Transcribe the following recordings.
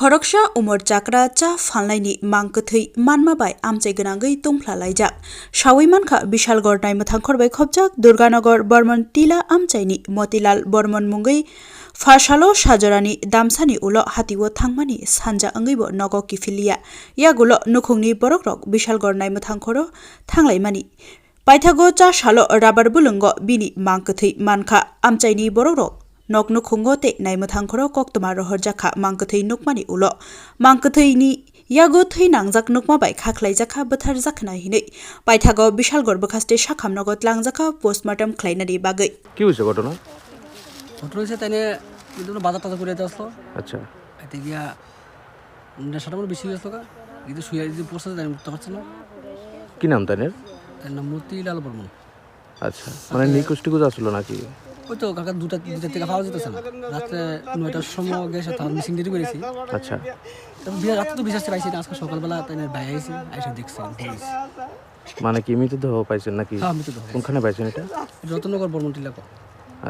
Khoroksa umor chakra cha phalnaini mang kwthwi manma bai amchai gwnnagwi tungphwlailaijak sawi manka bishalgor nai muthangkhor bai khopjak Durganagar Bormon tila amchaini Motilal Bormon mungwi Farsalo sajorani damsani ulo hatiwo thangmani sanja angwibo nogo kifilia yagulo nukhungni borokrok bishalgor nai muthangkhoro thanglaimani paithago cha salo rabar bulungo bini mang kwthwi manka amchaini borokrok nok nukhungo te naimuthangkhoro koktoma rohorjakha mangkwthwi nukmani ulo mangkwthwini yago thwi nangjak nukma bai khaklaijakha bothar jakna hinei paithago bishalgor bokhaste sakham nogot langjakha postmortem khlainani bagai কি হইছে ঘটনা হচ্ছে তাইনে কিন্তু বাজার টাজার করে আসলো আচ্ছা এতে গিয়া নেশাটা আমার বেশি হয়েছিল কিন্তু শুয়ে যদি পড়ছে তাই উঠতে পারছে না কি নাম তাদের তার নাম মতিলাল বর্মন আচ্ছা মানে নিকুষ্টি গুজ আসলো নাকি ওই তো কাকা দুটা থেকে পাওয়া যেতেছে না রাত্রে 9টার সময় গেছে তখন মিসিং ডেটি করেছি আচ্ছা রাত্রে তো বিশ্বাস পাইছি না আজকে সকালবেলা তাই ভাই আইছি আইসা দেখছি মানে কি মৃতদেহ পাইছেন নাকি হ্যাঁ মৃতদেহ কোনখানে পাইছেন এটা রতনগর বর্মন টিলা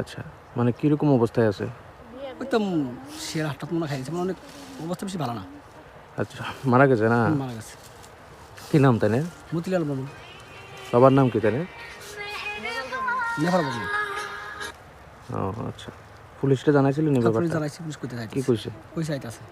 আচ্ছা মানে কিরকম অবস্থায় আছে ওই তো শেয়ার হাটটা মনে খাইছে মানে অনেক অবস্থা বেশি ভালো না আচ্ছা মারা গেছে না মারা গেছে কি নাম তাদের মতিলাল বর্মন বাবার নাম কি তাদের নেপাল বর্মন ও আচ্ছা পুলিশটা জানাইছিলেন এই ব্যাপারটা জানাইছি পুলিশ করতে কি কইছে কইছে আইতাছে